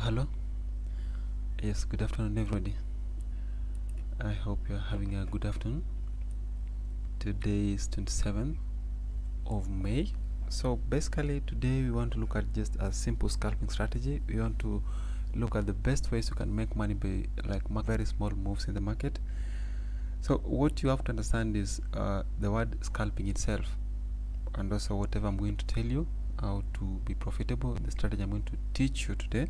Hello. Yes, good afternoon, everybody. I hope you're having a good afternoon. Today is 27th of May. So basically today we want to look at just a simple scalping strategy. We want to look at the best ways you can make money by very small moves in the market. So what you have to understand is the word scalping itself, and also whatever I'm going to tell you how to be profitable, the strategy I'm going to teach you today.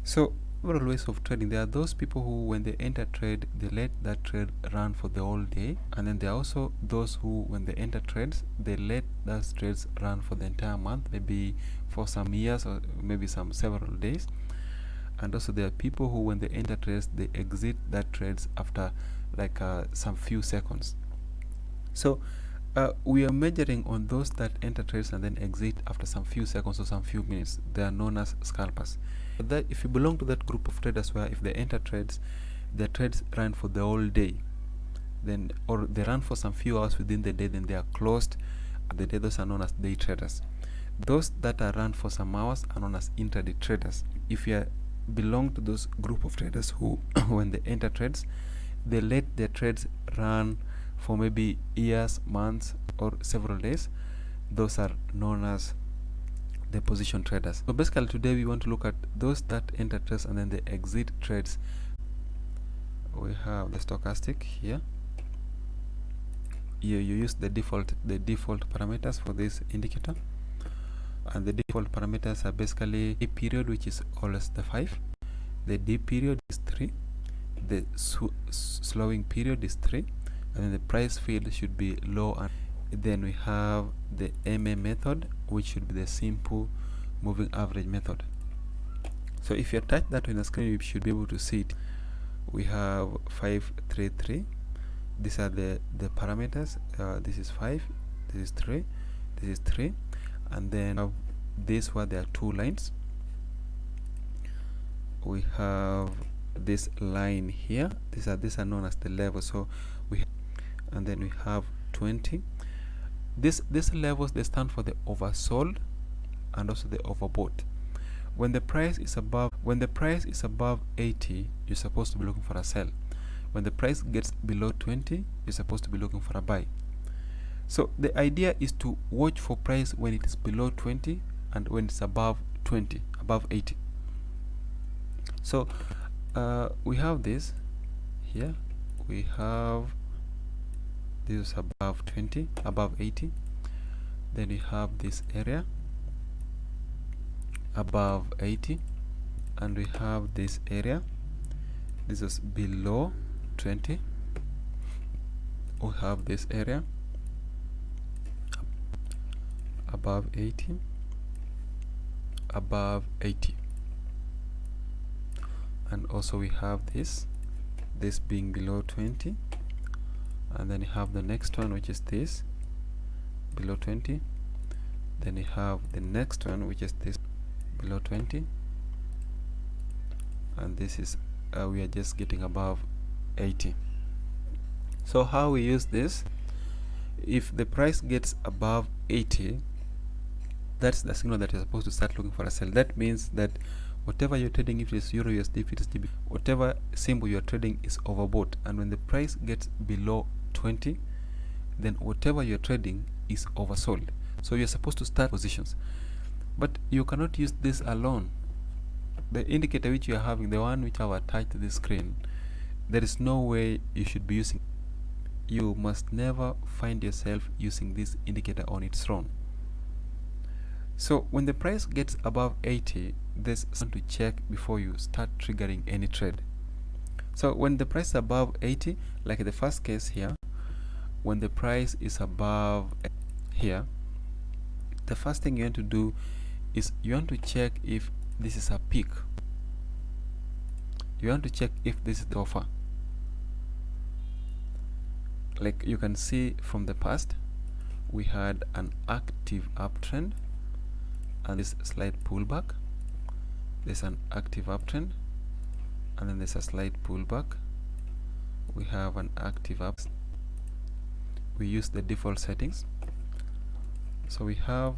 So several ways of trading. There are those people who, when they enter trade, they let that trade run for the whole day, and then there are also those who, when they enter trades, they let those trades run for the entire month, maybe for some years or maybe some several days. And also there are people who, when they enter trades, they exit that trades after some few seconds. So we are measuring on those that enter trades and then exit after some few seconds or some few minutes. They are known as scalpers. That if you belong to that group of traders where if they enter trades, their trades run for the whole day, then or they run for some few hours within the day, then they are closed at the day. Those are known as day traders. Those that are run for some hours are known as intraday traders. If you belong to those group of traders who when they enter trades, they let their trades run for maybe years, months, or several days, those are known as the position traders. So basically today we want to look at those that enter trades and then they exit trades. We have the stochastic here. You use the default parameters for this indicator, and the default parameters are basically a period, which is always the 5, the D period is 3, the slowing period is 3, and then the price field should be low, and then we have the MA method, which should be the simple moving average method. So if you touch that on the screen, you should be able to see it. We have 5, 3, 3. These are the parameters. This is 5, this is 3, this is 3, and then this where there are 2 lines. We have this line here. These are known as the level. So we have, and then we have 20. These levels, they stand for the oversold and also the overbought. When the price is above 80, you're supposed to be looking for a sell. When the price gets below 20, you're supposed to be looking for a buy. So the idea is to watch for price when it is below 20 and when it's above 20, above 80. So we have this here. We have this is above 20, above 80. Then we have this area above 80, and we have this area. This is below 20. We have this area above 80, above 80, and also we have this being below 20, and then you have the next one, which is this below 20. Then you have the next one, which is this below 20, and this is we are just getting above 80. So how we use this: if the price gets above 80, that's the signal that you're supposed to start looking for a sell. That means that whatever you're trading, if it is Euro USD, if it is GB, whatever symbol you're trading is overbought, and when the price gets below 20, then whatever you're trading is oversold. So you're supposed to start positions, but you cannot use this alone. The indicator which you are having, the one which I have attached to the screen, there is no way you should be using. You must never find yourself using this indicator on its own. So when the price gets above 80, there's something to check before you start triggering any trade. So when the price is above 80, like the first case here, when the price is above here, the first thing you want to do is you want to check if this is a peak. You want to check if this is the offer. Like you can see from the past, we had an active uptrend and this slight pullback. There's an active uptrend and then there's a slight pullback. We have an active up. We use the default settings. So we have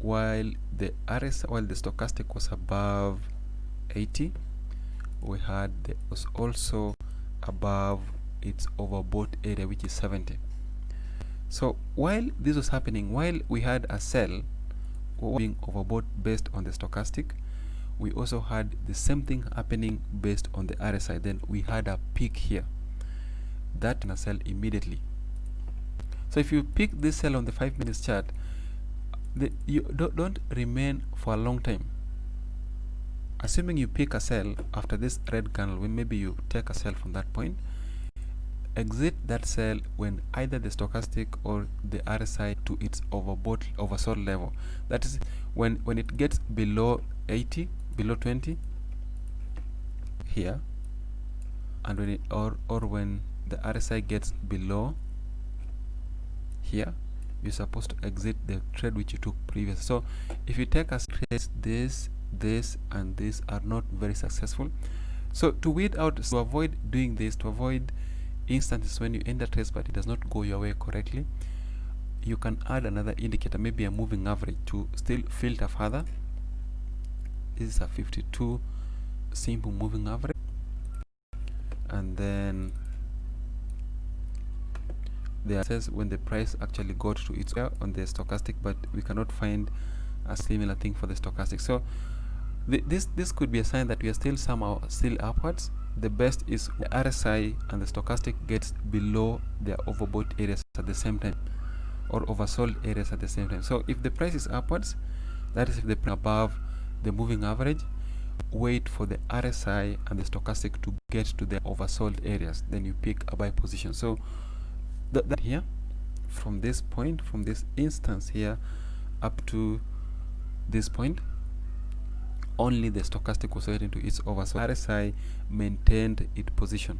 while the stochastic was above 80, we had was also above its overbought area, which is 70. So while this was happening, while we had a sell being overbought based on the stochastic, we also had the same thing happening based on the RSI. Then we had a peak here that can sell immediately. So if you pick this sell on the 5 minutes chart, you don't remain for a long time. Assuming you pick a sell after this red candle, when maybe you take a sell from that point, exit that sell when either the stochastic or the RSI to its oversold level. That is when it gets below 80, below 20 here, and when when the RSI gets below here, you're supposed to exit the trade which you took previous. So if you take as trades, this and this are not very successful. So to weed out, to avoid doing this, to avoid instances when you enter trades but it does not go your way correctly, you can add another indicator, maybe a moving average, to still filter further. This is a 52 simple moving average, and then there says when the price actually got to its on the stochastic, but we cannot find a similar thing for the stochastic. So this could be a sign that we are still somehow upwards. The best is the RSI and the stochastic gets below their overbought areas at the same time, or oversold areas at the same time. So if the price is upwards, that is if the price above the moving average, wait for the RSI and the stochastic to get to the oversold areas, then you pick a buy position. So that here, from this point, from this instance here up to this point, only the stochastic was waiting to its oversold. RSI maintained its position.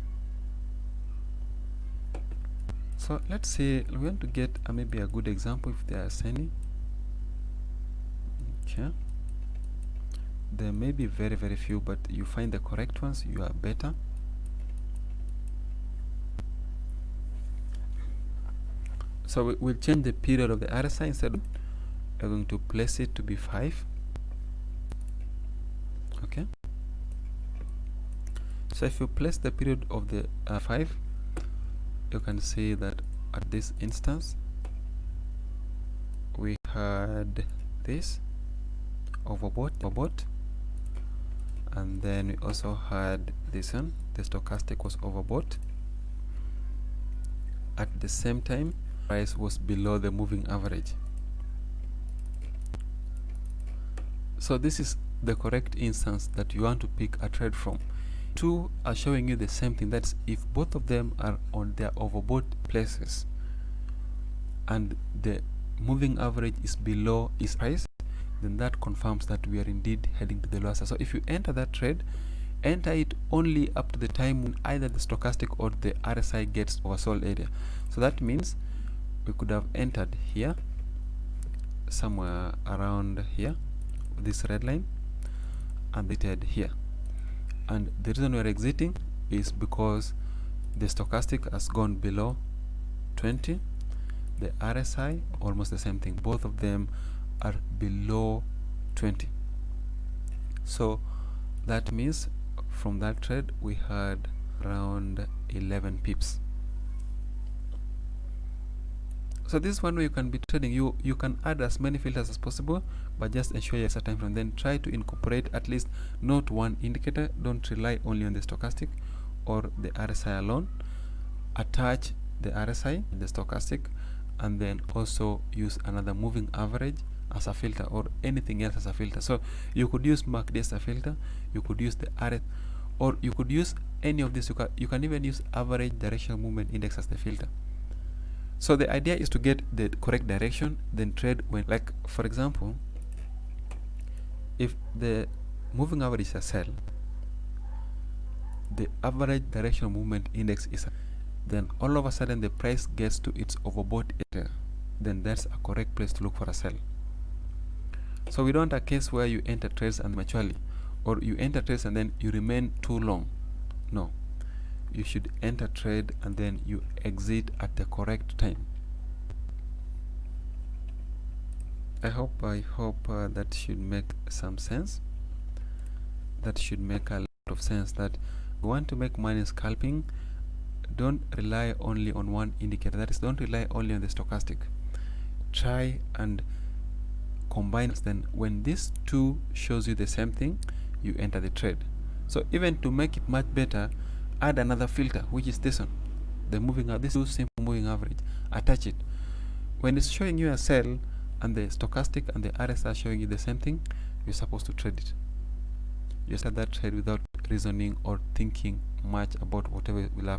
So let's see, we want to get maybe a good example if there is any. Okay, there may be very few, but you find the correct ones, you are better. So we'll change the period of the RSI. Instead, we're going to place it to be 5. Okay, so if you place the period of the 5, you can see that at this instance we had this overbought, and then we also had this one, the stochastic was overbought. At the same time, price was below the moving average. So this is the correct instance that you want to pick a trade from. Two are showing you the same thing. That's if both of them are on their overbought places and the moving average is below its price, then that confirms that we are indeed heading to the lower side. So if you enter that trade, enter it only up to the time when either the stochastic or the RSI gets oversold area. So that means we could have entered here, somewhere around here, this red line, and exited here. And the reason we are exiting is because the stochastic has gone below 20, the RSI almost the same thing, both of them are below 20. So that means from that trade we had around 11 pips. So this is one way you can be trading. You can add as many filters as possible, but just ensure your time frame. Then try to incorporate at least not one indicator. Don't rely only on the stochastic or the RSI alone. Attach the RSI, the stochastic, and then also use another moving average as a filter, or anything else as a filter. So you could use MACD as a filter, you could use the RS, or you could use any of this. You can even use average directional movement index as the filter. So the idea is to get the correct direction, then trade when, like for example, if the moving average is a sell, the average directional movement index is a, then all of a sudden the price gets to its overbought area, then that's a correct place to look for a sell. So we don't want a case where you enter trades and maturely, or you enter trades and then you remain too long. No, you should enter trade and then you exit at the correct time. I hope that should make some sense. That should make a lot of sense. That you want to make money scalping, don't rely only on one indicator. That is, don't rely only on the stochastic. Try and combine. Then when these two shows you the same thing, you enter the trade. So even to make it much better, add another filter, which is this one, the moving this simple moving average. Attach it. When it's showing you a sell and the stochastic and the RS are showing you the same thing, you're supposed to trade it. You start that trade without reasoning or thinking much about whatever will happen.